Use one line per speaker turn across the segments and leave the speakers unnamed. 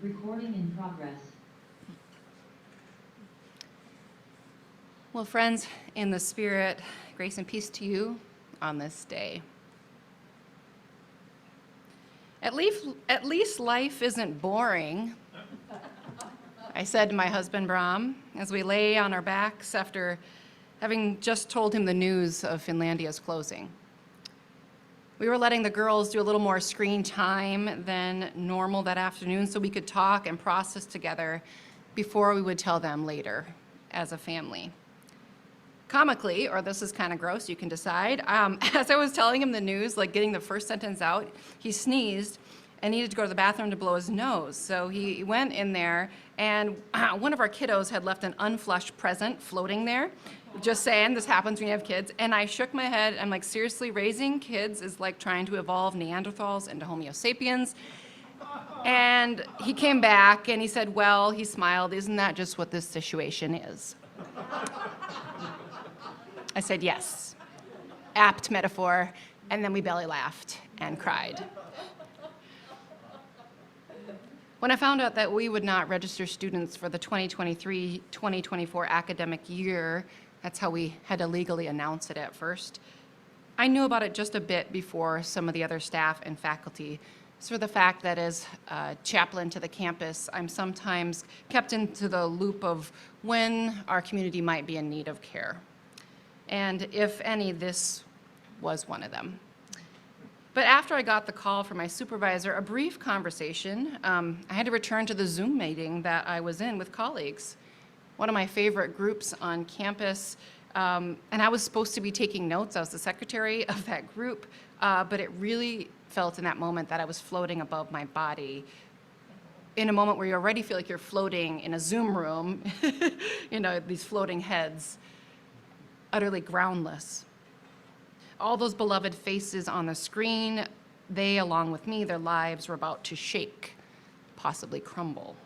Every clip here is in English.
Recording in progress.
Well, friends, in the Spirit, grace and peace to you on this day. At least life isn't boring, I said to my husband, Bram, as we lay on our backs after having just told him the news of Finlandia's closing. We were letting the girls do a little more screen time than normal that afternoon so we could talk and process together before we would tell them later as a family. Comically, or this is kind of gross, you can decide, as I was telling him the news, like getting the first sentence out, he sneezed and needed to go to the bathroom to blow his nose. So he went in there, and one of our kiddos had left an unflushed present floating there. Just saying, this happens when you have kids. And I shook my head. I'm like, seriously, raising kids is like trying to evolve Neanderthals into Homo sapiens. And he came back and he said, well, he smiled, isn't that just what this situation is? I said, yes, apt metaphor. And then we belly laughed and cried. When I found out that we would not register students for the 2023-2024 academic year, that's how we had to legally announce it at first, I knew about it just a bit before some of the other staff and faculty. So the fact that as a chaplain to the campus, I'm sometimes kept into the loop of when our community might be in need of care. And if any, this was one of them. But after I got the call from my supervisor, a brief conversation, I had to return to the Zoom meeting that I was in with colleagues. One of my favorite groups on campus, and I was supposed to be taking notes. I was the secretary of that group, but it really felt in that moment that I was floating above my body in a moment where you already feel like you're floating in a Zoom room, you know, these floating heads, utterly groundless. All those beloved faces on the screen, they, along with me, their lives were about to shake, possibly crumble.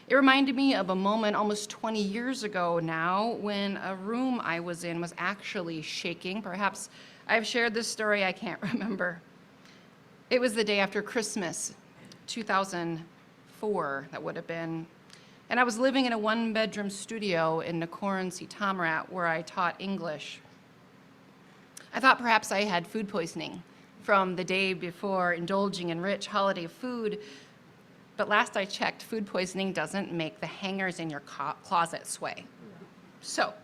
It reminded me of a moment almost 20 years ago now when a room I was in was actually shaking. Perhaps I've shared this story, I can't remember. It was the day after Christmas, 2004, that would have been. And I was living in a one-bedroom studio in Nakorn-Sitamarrat where I taught English. I thought perhaps I had food poisoning from the day before indulging in rich holiday food, but last I checked, food poisoning doesn't make the hangers in your closet sway. So,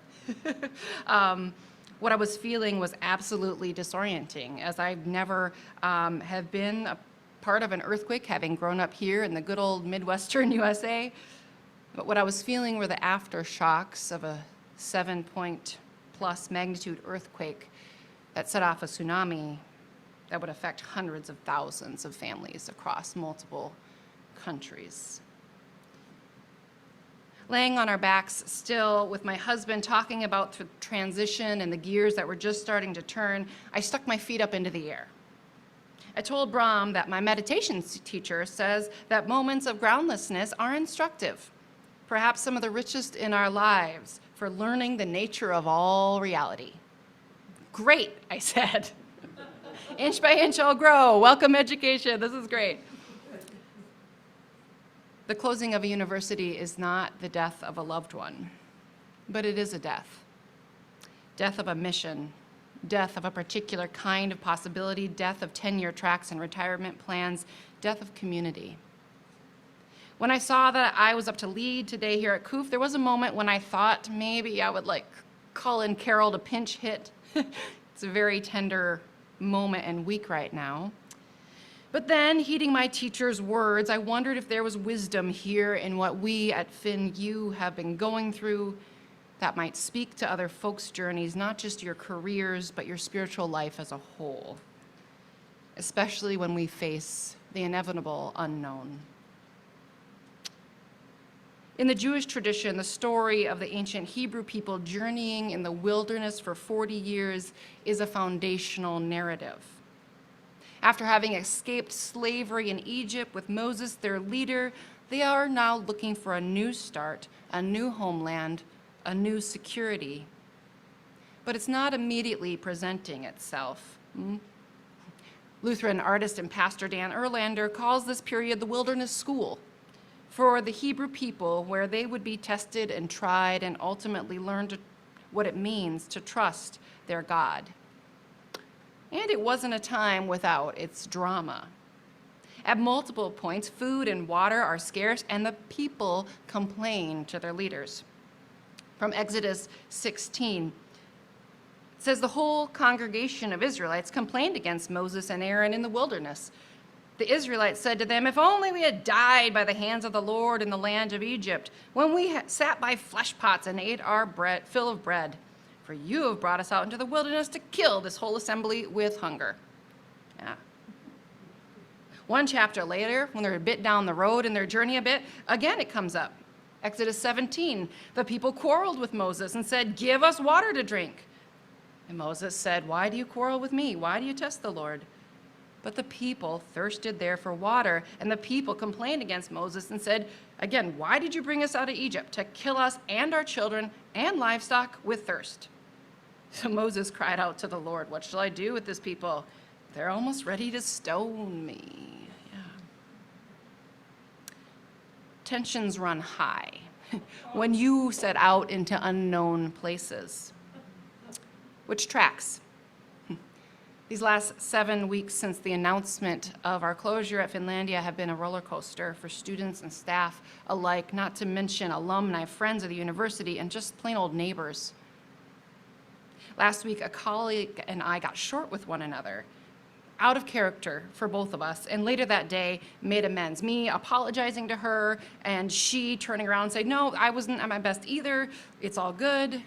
what I was feeling was absolutely disorienting, as I've never have been a part of an earthquake, having grown up here in the good old Midwestern USA. But what I was feeling were the aftershocks of a 7-point+ magnitude earthquake that set off a tsunami that would affect hundreds of thousands of families across multiple countries. Laying on our backs still with my husband talking about the transition and the gears that were just starting to turn, I stuck my feet up into the air. I told Bram that my meditation teacher says that moments of groundlessness are instructive, perhaps some of the richest in our lives, for learning the nature of all reality. Great, I said. Inch by inch I'll grow. Welcome education, this is great. The closing of a university is not the death of a loved one, but it is a death. Death of a mission, death of a particular kind of possibility, death of tenure tracks and retirement plans, death of community. When I saw that I was up to lead today here at KUUF, there was a moment when I thought maybe I would call in Carol to pinch hit. It's a very tender moment and week right now. But then, heeding my teacher's words, I wondered if there was wisdom here in what we at FinU have been going through that might speak to other folks' journeys, not just your careers, but your spiritual life as a whole, especially when we face the inevitable unknown. In the Jewish tradition, the story of the ancient Hebrew people journeying in the wilderness for 40 years is a foundational narrative. After having escaped slavery in Egypt with Moses, their leader, they are now looking for a new start, a new homeland, a new security. But it's not immediately presenting itself. Lutheran artist and pastor Dan Erlander calls this period the wilderness school for the Hebrew people, where they would be tested and tried and ultimately learn what it means to trust their God. And it wasn't a time without its drama. At multiple points, food and water are scarce, and the people complain to their leaders. From Exodus 16, it says, the whole congregation of Israelites complained against Moses and Aaron in the wilderness. The Israelites said to them, if only we had died by the hands of the Lord in the land of Egypt, when we sat by flesh pots and ate our fill of bread. For you have brought us out into the wilderness to kill this whole assembly with hunger. Yeah. One chapter later, when they're a bit down the road in their journey a bit, again it comes up. Exodus 17, the people quarreled with Moses and said, give us water to drink. And Moses said, why do you quarrel with me? Why do you test the Lord? But the people thirsted there for water, and the people complained against Moses and said, again, why did you bring us out of Egypt? To kill us and our children and livestock with thirst. So Moses cried out to the Lord, what shall I do with this people? They're almost ready to stone me. Yeah. Tensions run high when you set out into unknown places. Which tracks? These last 7 weeks since the announcement of our closure at Finlandia have been a roller coaster for students and staff alike, not to mention alumni, friends of the university, and just plain old neighbors. Last week, a colleague and I got short with one another, out of character for both of us, and later that day made amends. Me apologizing to her, and she turning around and saying, no, I wasn't at my best either, it's all good.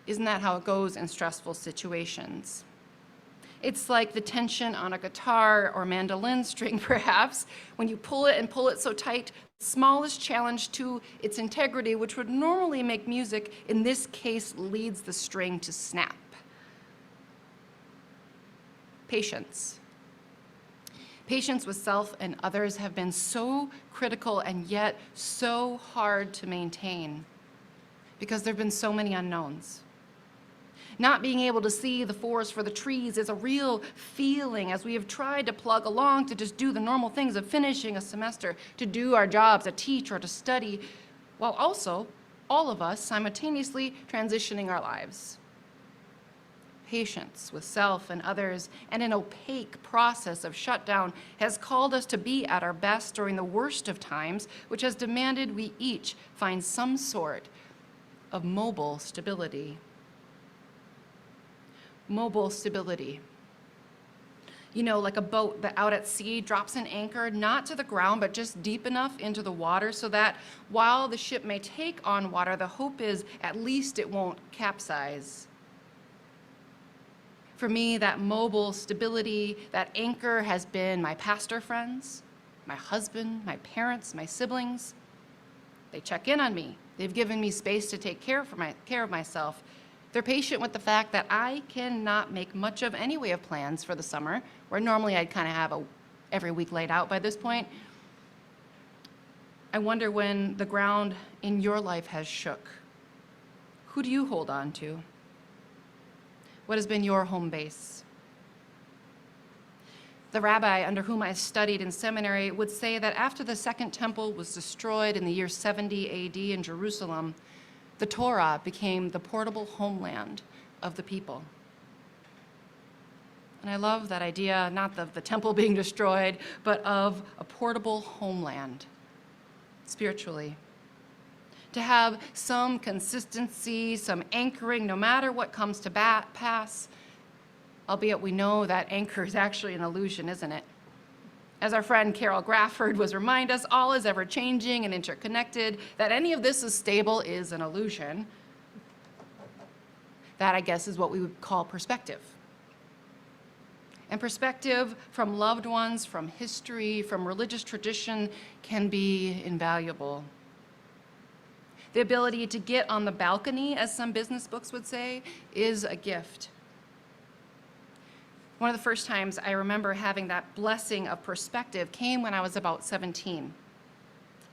Isn't that how it goes in stressful situations? It's like the tension on a guitar or mandolin string, perhaps, when you pull it so tight, the smallest challenge to its integrity, which would normally make music, in this case leads the string to snap. Patience. Patience with self and others have been so critical and yet so hard to maintain because there have been so many unknowns. Not being able to see the forest for the trees is a real feeling as we have tried to plug along to just do the normal things of finishing a semester, to do our jobs, to teach or to study, while also, all of us, simultaneously transitioning our lives. Patience with self and others and an opaque process of shutdown has called us to be at our best during the worst of times, which has demanded we each find some sort of mobile stability. Mobile stability. You know, like a boat that out at sea drops an anchor, not to the ground, but just deep enough into the water so that while the ship may take on water, the hope is at least it won't capsize. For me, that mobile stability, that anchor has been my pastor friends, my husband, my parents, my siblings. They check in on me. They've given me space to take care of myself. They're patient with the fact that I cannot make much of any way of plans for the summer, where normally I'd kind of have every week laid out by this point. I wonder when the ground in your life has shook. Who do you hold on to? What has been your home base? The rabbi under whom I studied in seminary would say that after the Second Temple was destroyed in the year 70 AD in Jerusalem, the Torah became the portable homeland of the people. And I love that idea, not of the temple being destroyed, but of a portable homeland, spiritually. To have some consistency, some anchoring, no matter what comes to pass, albeit we know that anchor is actually an illusion, isn't it? As our friend Carol Grafford was remind us, all is ever changing and interconnected, that any of this is stable is an illusion. That, I guess, is what we would call perspective. And perspective from loved ones, from history, from religious tradition can be invaluable. The ability to get on the balcony, as some business books would say, is a gift. One of the first times I remember having that blessing of perspective came when I was about 17.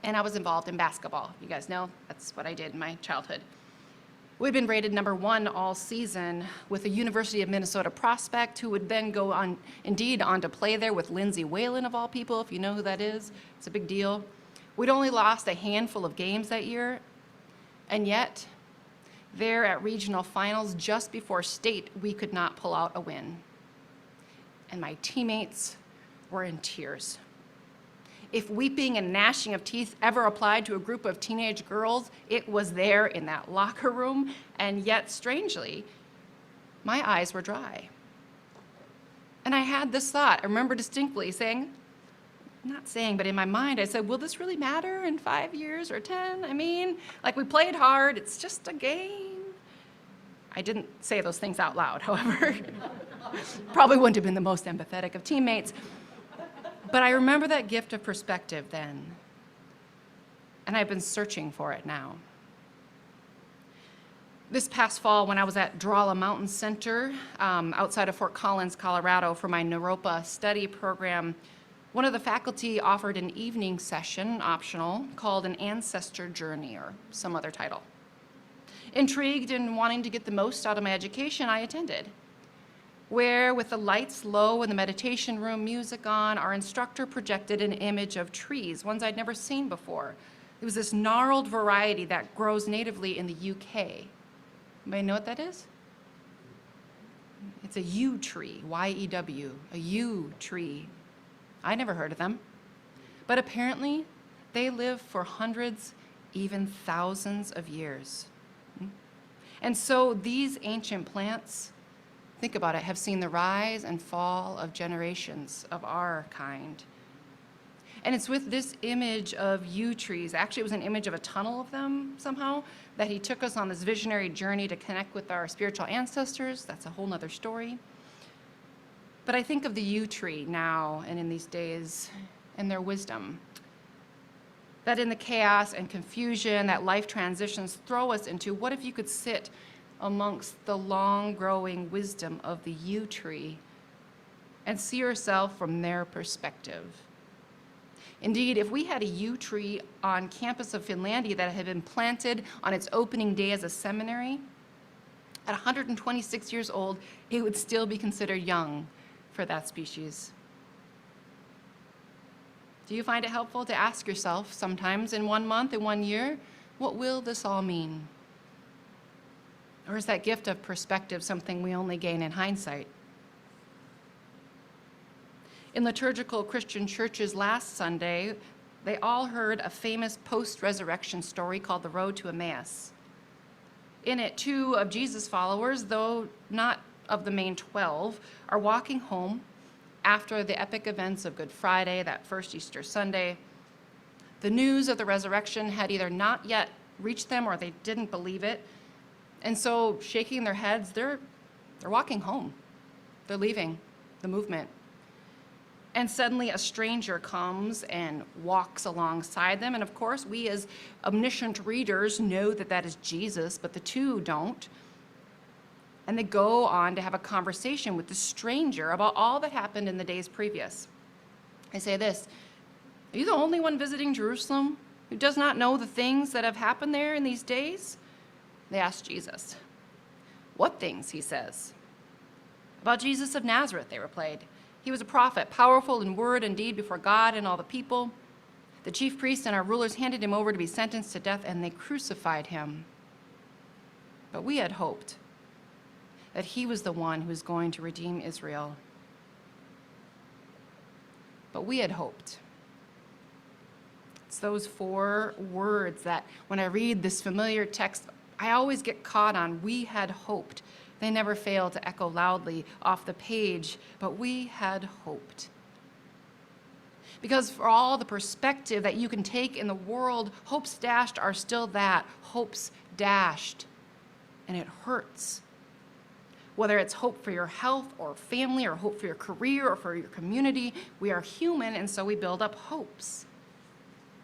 And I was involved in basketball. You guys know, that's what I did in my childhood. We'd been rated #1 all season with a University of Minnesota prospect who would then go on to play there with Lindsay Whalen of all people, if you know who that is. It's a big deal. We'd only lost a handful of games that year, and yet there at regional finals just before state, we could not pull out a win. And my teammates were in tears. If weeping and gnashing of teeth ever applied to a group of teenage girls, it was there in that locker room, and yet, strangely, my eyes were dry. And I had this thought, I remember distinctly but in my mind, I said, will this really matter in 5 years or 10? I mean, like, we played hard, it's just a game. I didn't say those things out loud, however. Probably wouldn't have been the most empathetic of teammates. But I remember that gift of perspective then, and I've been searching for it now. This past fall, when I was at Drawla Mountain Center outside of Fort Collins, Colorado, for my Naropa study program, one of the faculty offered an evening session, optional, called An Ancestor Journey, or some other title. Intrigued and wanting to get the most out of my education, I attended, where, with the lights low and the meditation room music on, our instructor projected an image of trees, ones I'd never seen before. It was this gnarled variety that grows natively in the UK. Anybody know what that is? It's a yew tree, Y-E-W, a yew tree. I never heard of them. But apparently, they live for hundreds, even thousands of years. And so these ancient plants, think about it, have seen the rise and fall of generations of our kind. And it's with this image of yew trees, actually it was an image of a tunnel of them somehow, that he took us on this visionary journey to connect with our spiritual ancestors. That's a whole nother story. But I think of the yew tree now and in these days and their wisdom. That in the chaos and confusion that life transitions throw us into, what if you could sit amongst the long-growing wisdom of the yew tree and see yourself from their perspective? Indeed, if we had a yew tree on campus of Finlandia that had been planted on its opening day as a seminary, at 126 years old, it would still be considered young for that species. Do you find it helpful to ask yourself sometimes in 1 month, in 1 year, what will this all mean? Or is that gift of perspective something we only gain in hindsight? In liturgical Christian churches last Sunday, they all heard a famous post-resurrection story called The Road to Emmaus. In it, 2 of Jesus' followers, though not of the main 12, are walking home after the epic events of Good Friday, that first Easter Sunday. The news of the resurrection had either not yet reached them or they didn't believe it. And so, shaking their heads, they're walking home. They're leaving the movement. And suddenly a stranger comes and walks alongside them. And of course, we as omniscient readers know that that is Jesus, but the 2 don't. And they go on to have a conversation with the stranger about all that happened in the days previous. I say this, are you the only one visiting Jerusalem who does not know the things that have happened there in these days? They ask Jesus. What things, he says. About Jesus of Nazareth, they replied. He was a prophet, powerful in word and deed before God and all the people. The chief priests and our rulers handed him over to be sentenced to death, and they crucified him. But we had hoped that he was the one who was going to redeem Israel. But we had hoped. It's those 4 words that when I read this familiar text, I always get caught on, we had hoped. They never fail to echo loudly off the page, but we had hoped. Because for all the perspective that you can take in the world, hopes dashed are still that, hopes dashed. And it hurts. Whether it's hope for your health or family or hope for your career or for your community, we are human, and so we build up hopes.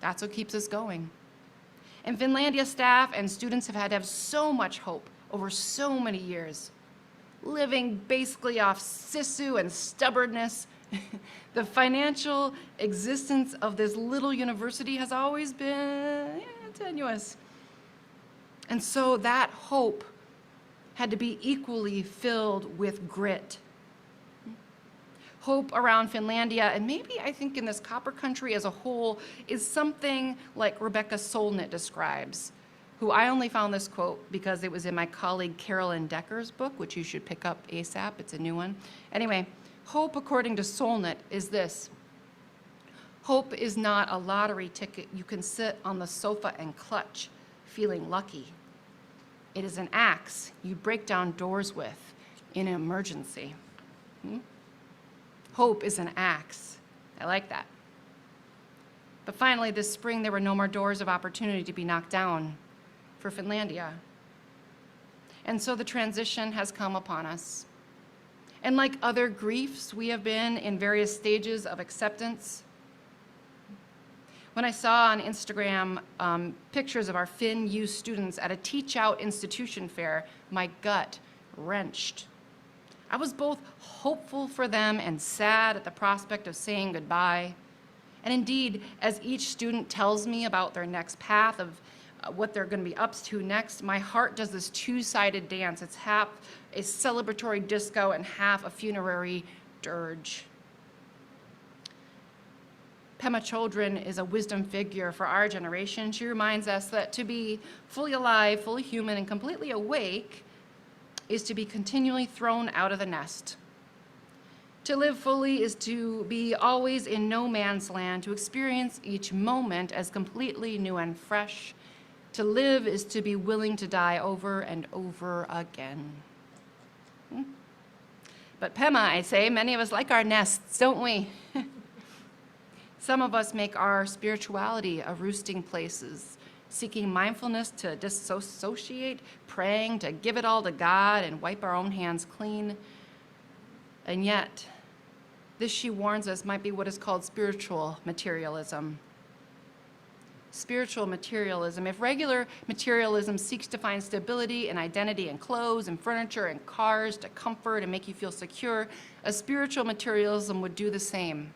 That's what keeps us going. And Finlandia staff and students have had to have so much hope over so many years, living basically off sisu and stubbornness. The financial existence of this little university has always been tenuous. And so that hope had to be equally filled with grit. Hope around Finlandia, and maybe I think in this copper country as a whole, is something like Rebecca Solnit describes, who I only found this quote because it was in my colleague Carolyn Decker's book, which you should pick up ASAP. It's a new one. Anyway, hope, according to Solnit, is this. Hope is not a lottery ticket you can sit on the sofa and clutch, feeling lucky. It is an axe you break down doors with in an emergency. Hope is an axe. I like that. But finally, this spring, there were no more doors of opportunity to be knocked down for Finlandia. And so the transition has come upon us. And like other griefs, we have been in various stages of acceptance. When I saw on Instagram pictures of our Finn U students at a Teach Out institution fair, my gut wrenched. I was both hopeful for them and sad at the prospect of saying goodbye. And indeed, as each student tells me about their next path of what they're going to be up to next, my heart does this two-sided dance. It's half a celebratory disco and half a funerary dirge. Pema Chodron is a wisdom figure for our generation. She reminds us that to be fully alive, fully human, and completely awake is to be continually thrown out of the nest. To live fully is to be always in no man's land, to experience each moment as completely new and fresh. To live is to be willing to die over and over again. But Pema, I say, many of us like our nests, don't we? Some of us make our spirituality a roosting places, seeking mindfulness to disassociate, praying to give it all to God and wipe our own hands clean. And yet, this, she warns us, might be what is called spiritual materialism. Spiritual materialism. If regular materialism seeks to find stability and identity in clothes and furniture and cars to comfort and make you feel secure, a spiritual materialism would do the same.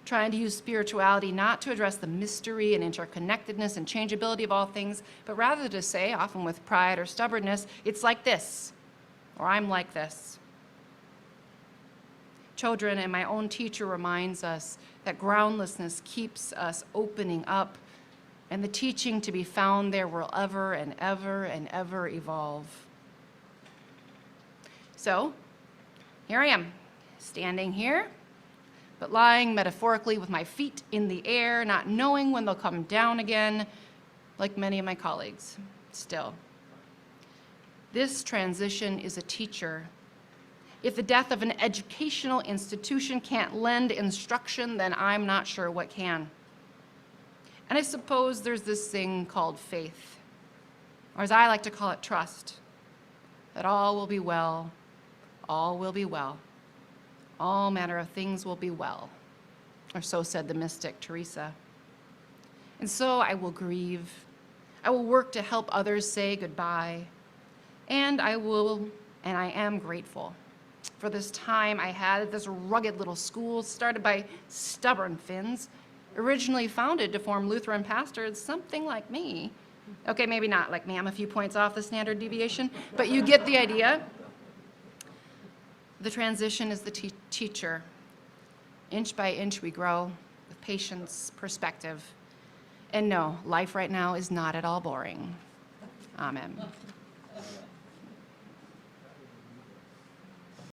Trying to use spirituality not to address the mystery and interconnectedness and changeability of all things, but rather to say, often with pride or stubbornness, it's like this, or I'm like this. Children and my own teacher reminds us that groundlessness keeps us opening up, and the teaching to be found there will ever and ever and ever evolve. So, here I am, standing here, but lying metaphorically with my feet in the air, not knowing when they'll come down again, like many of my colleagues, still. This transition is a teacher. If the death of an educational institution can't lend instruction, then I'm not sure what can. And I suppose there's this thing called faith, or as I like to call it, trust, that all will be well, all will be well. All manner of things will be well, or so said the mystic Teresa. And so I will grieve. I will work to help others say goodbye. And I am grateful for this time I had at this rugged little school started by stubborn Finns, originally founded to form Lutheran pastors, something like me. Okay, maybe not like me, I'm a few points off the standard deviation, but you get the idea. The transition is the teacher. Inch by inch we grow with patience, perspective. And no, life right now is not at all boring. Amen.